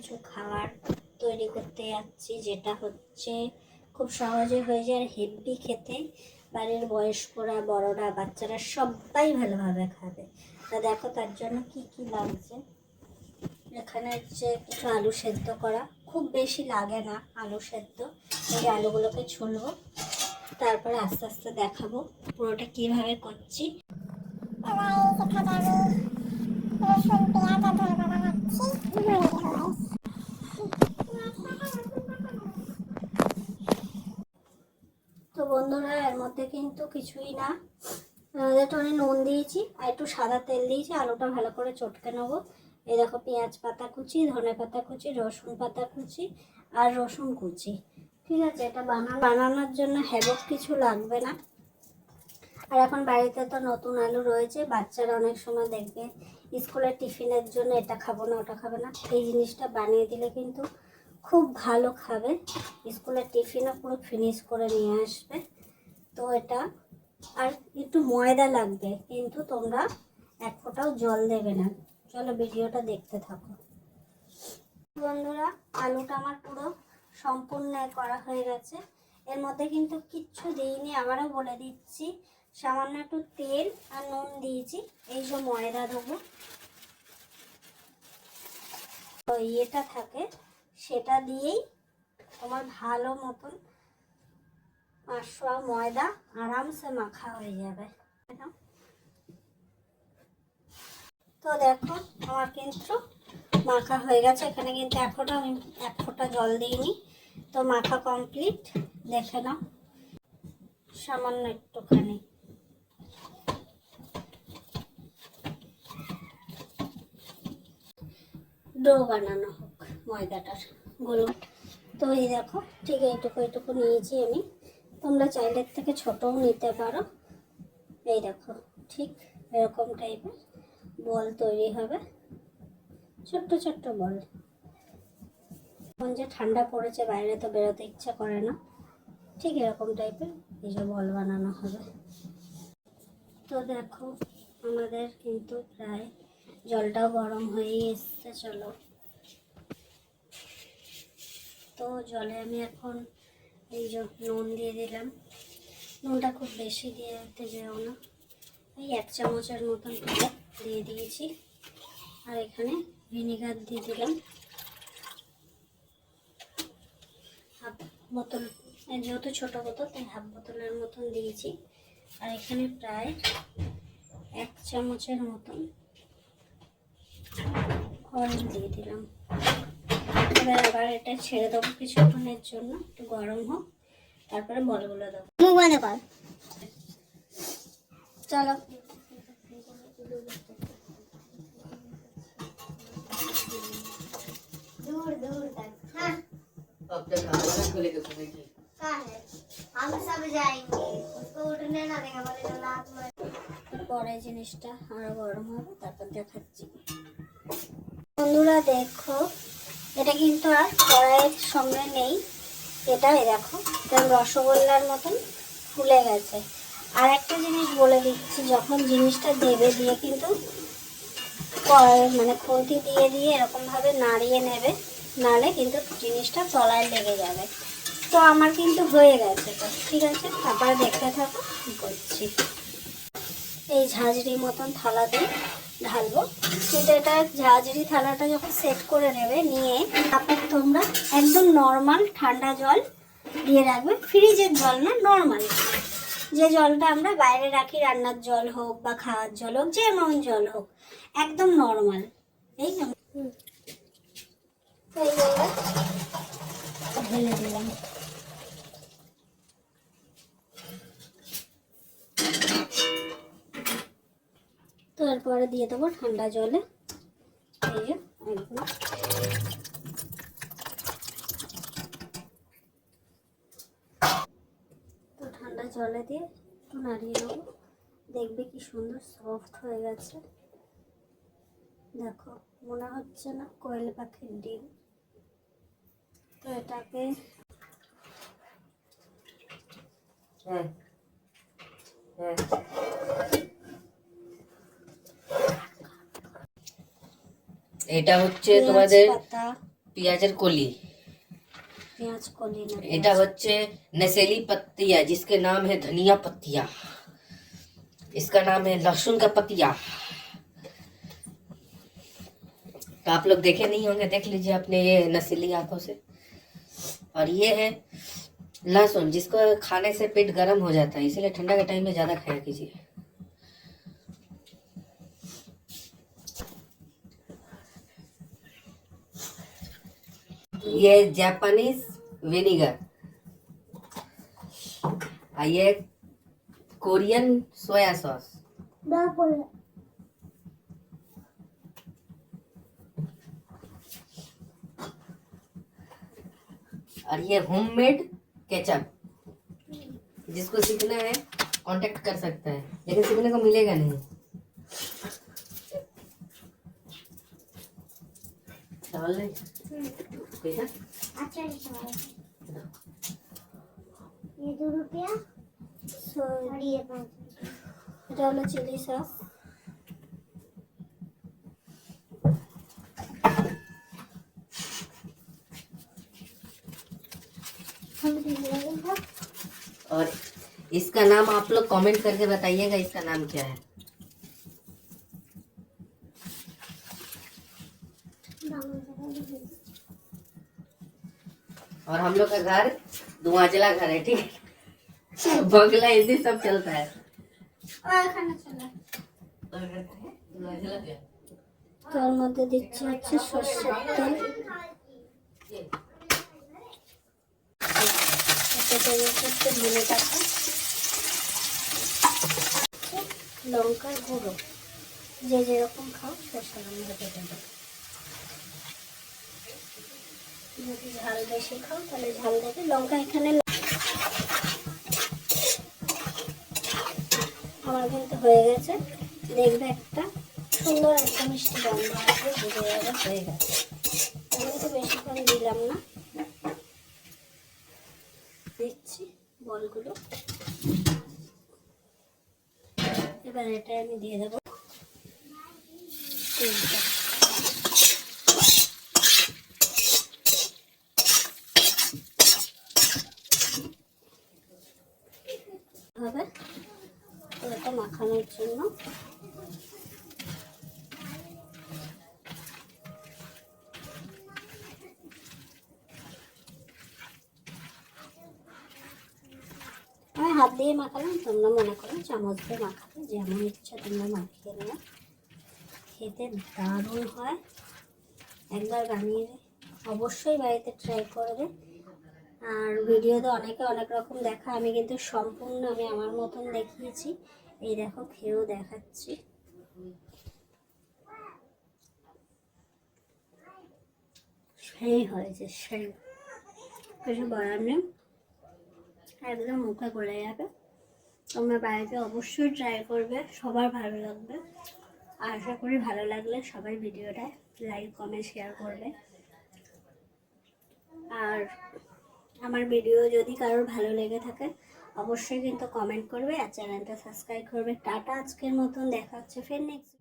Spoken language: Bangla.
কিছু খাবার তৈরি করতে যাচ্ছি, যেটা হচ্ছে খুব সহজে হয়ে যায় আর হেভি খেতে। বাড়ির বয়স্করা, বড়রা, বাচ্চারা সবাই ভালোভাবে খাবে। তা দেখো তার জন্য কি কি লাগছে। এখানে হচ্ছে কিছু আলু সেদ্ধ করা, খুব বেশি লাগে না আলু সেদ্ধ। এই আলুগুলোকে ছুলবো, তারপরে আস্তে আস্তে দেখাবো পুরোটা কিভাবে করছি। তো বন্ধুরা, এর মধ্যে কিন্তু কিছুই না, একটু নুন দিয়েছি আর একটু সাদা তেল দিয়েছি। আলুটা ভালো করে চটকে নেবো। এই দেখো, পেঁয়াজ পাতা কুচি, ধনে পাতা কুচি, রসুন পাতা কুচি আর রসুন কুচি। ঠিক আছে, এটা বানানোর জন্য হ্যাবক কিছু লাগবে না। আর এখন বাড়িতে তো নতুন আলু রয়েছে, বাচ্চারা অনেক সময় দেখবে স্কুলের টিফিনের জন্য এটা খাবো না ওটা খাবে না, এই জিনিসটা বানিয়ে দিলে কিন্তু খুব ভালো খাবে। স্কুলের টিফিনও পুরো ফিনিশ করে নিয়ে আসবে। তো এটা, আর একটু ময়দা লাগবে, কিন্তু তোমরা এক ফোঁটাও জল দেবে না। চলো ভিডিওটা দেখতে থাকো। বন্ধুরা, আলুটা আমার পুরো সম্পূর্ণ করা হয়ে গেছে। এর মধ্যে কিন্তু কিচ্ছু দিইনি, আবারও বলে দিচ্ছি। সামান্য একটু তেল আর নুন দিয়েছি। এই যে ময়দা দেবো, তো ইয়েটা থাকে সেটা দিয়েই তোমার ভালো মতন 500 ময়দা আরামসে মাখা হয়ে যাবে। তো দেখো আমার কিন্তু মাখা হয়ে গেছে। এখানে কিন্তু এখনো আমি এক ফোঁটা জল দিইনি। তো মাখা কমপ্লিট, দেখে নাও। সামান্য একটুখানি ডো বানানো হোক ময়দাটার গোল। তো এই দেখো, ঠিক এইটুকু নিয়েছি আমি। তোমরা চাইলে থেকে ছোটও নিতে পারো। এই দেখো, ঠিক এরকম টাইপের বল তৈরি হবে, ছোট্ট ছোট্ট বল। এখন যে ঠান্ডা পড়েছে, বাইরে তো বেরোতে ইচ্ছা করে না, ঠিক এরকম টাইপের এই যে বল বানানো হবে। তো দেখো আমাদের কিন্তু প্রায় জলটাও গরম হয়েই এসছে। চলো, তো জলে আমি এখন এই যে নুন দিয়ে দিলাম। নুনটা খুব বেশি দিয়ে দিতে যেও না, এই 1 চামচের মতন দিয়ে দিয়েছি। আর এখানে ভিনিগার দিয়ে দিলাম হাফ বোতল, যেহেতু ছোটো বোতল তাই হাফ বোতলের মতন দিয়েছি। আর এখানে প্রায় 1 চামচের মতন অয়েল দিয়ে দিলাম। এবার আবার এটা ছেড়ে দেবো কিছুক্ষণের জন্য, একটু গরম হোক, তারপরে বলগুলো দেবো। চলো, दूर दूर तक। हाँ, अब तक हमारा खुलेगा सुबह की कहाँ है? हम सब जाएंगे, उसको उठने ना देंगे, बोले तो लात में। পরে জিনিসটা আরো গরম হবে, তারপর দেখাচ্ছি। বন্ধুরা দেখো, এটা কিন্তু আর কড়াইয়ের সঙ্গে নেই। এটাই দেখো, এটা রসগোল্লার মতন ফুলে গেছে। আর একটা জিনিস বলে দিচ্ছি, যখন জিনিসটা দেবে দিয়ে কিন্তু মানে খুন্তি দিয়ে দিয়ে এরকমভাবে নাড়িয়ে নেবে, নাড়লে কিন্তু জিনিসটা তলায় লেগে যাবে। তো আমার কিন্তু হয়ে গেছে। তো ঠিক আছে, তারপরে দেখতে থাকো কী করছি। এই ঝাঁঝরি মতন থালা দিয়ে ঢালবো, কিন্তু এটা ঝাঁঝরি থালাটা যখন সেট করে নেবে, নিয়ে তারপর তোমরা একদম নর্মাল ঠান্ডা জল দিয়ে রাখবে। ফ্রিজের জল না, নর্মাল যে জলটা আমরা বাইরে রাখি, রান্নার জল হোক বা খাওয়ার জল হোক, যেমন জল হোক, একদম নর্মাল। এই ঢেলে দিলাম। তো এরপরে দিয়ে দেবো ঠান্ডা জলে। এই যে একদম তো ঠান্ডা জলে দিয়ে একটু নাড়িয়ে নেবো। দেখবে কি সুন্দর সফট হয়ে গেছে। দেখো, মনে হচ্ছে না কোয়েল পাখির ডিম। তো এটাকে এটা হচ্ছে তোমাদের পেঁয়াজের কলি। পেঁয়াজ কলি না, এটা হচ্ছে नशीली पत्तियां, जिसके नाम है धनिया पत्तियां, इसका नाम है लहसुन का पत्तियां। तो आप लोग देखे नहीं होंगे, देख लीजिए अपने ये नशीली आंखों से। और ये है लहसुन, जिसको खाने से पेट गर्म हो जाता है, इसीलिए ठंडा के टाइम में ज्यादा खाया कीजिए। ये जापानीज विनेगर, और ये कोरियन सोया सॉस। और ये होममेड केचप, जिसको सीखना है कांटेक्ट कर सकता है, लेकिन सीखने को मिलेगा नहीं। चावल नहीं ठीक है। अच्छा ये 2 रुपया और ये 5। এটা হলো চিলি সস। और इसका नाम आप लोग कमेंट करके बताइएगा, इसका नाम क्या है। और हम लोग का घर 2 मंजिला घर है, ठीक है। बंगला हिंदी सब चलता है। তার মধ্যে দিচ্ছি হচ্ছে সরষের তেল, হচ্ছে ধনে পাতা, লঙ্কার গুঁড়ো, যে যেরকম খাও সরষের মধ্যে দেবে। যদি ঝাল বেশি খাও তাহলে ঝাল দেবে। লঙ্কা এখানে আমার কিন্তু হয়ে গেছে, দেখবে একটা সুন্দর একটা মিষ্টি গন্ধ আসবে, বুঝে যাবে হয়ে গেছে। আমি কিন্তু বেশিক্ষণ দিলাম না, দিচ্ছি বলগুলো। এবার এটা আমি দিয়ে দেবো তেলটা। হবে এটা মাখানোর জন্য আমি হাত দিয়ে মাখালাম, তোমরা মনে করো চামচ দিয়ে মাখাবে, যেমন ইচ্ছা তোমরা মাখিয়ে নেবে। খেতে দারুণ হয়, একবার বানিয়ে অবশ্যই বাড়িতে ট্রাই করবে। আর ভিডিওতে অনেকে অনেক রকম দেখা, আমি কিন্তু সম্পূর্ণ আমি আমার মতন দেখিয়েছি। এই দেখো খেয়েও দেখাচ্ছি। সেই হয়েছে, সেই কিছু বলার নেই, একদম মুখে গলে যাবে। তোমরা বাড়িতে অবশ্যই ট্রাই করবে, সবার ভালো লাগবে। আশা করি ভালো লাগলে সবাই ভিডিওটা লাইক কমেন্ট শেয়ার করবে। আর আমার ভিডিও যদি কারোর ভালো লেগে থাকে অবশ্যই কিন্তু কমেন্ট করবে আর চ্যানেলটা সাবস্ক্রাইব করবে। টাটা, আজকের মতন দেখা হচ্ছে ফের নেক্সট।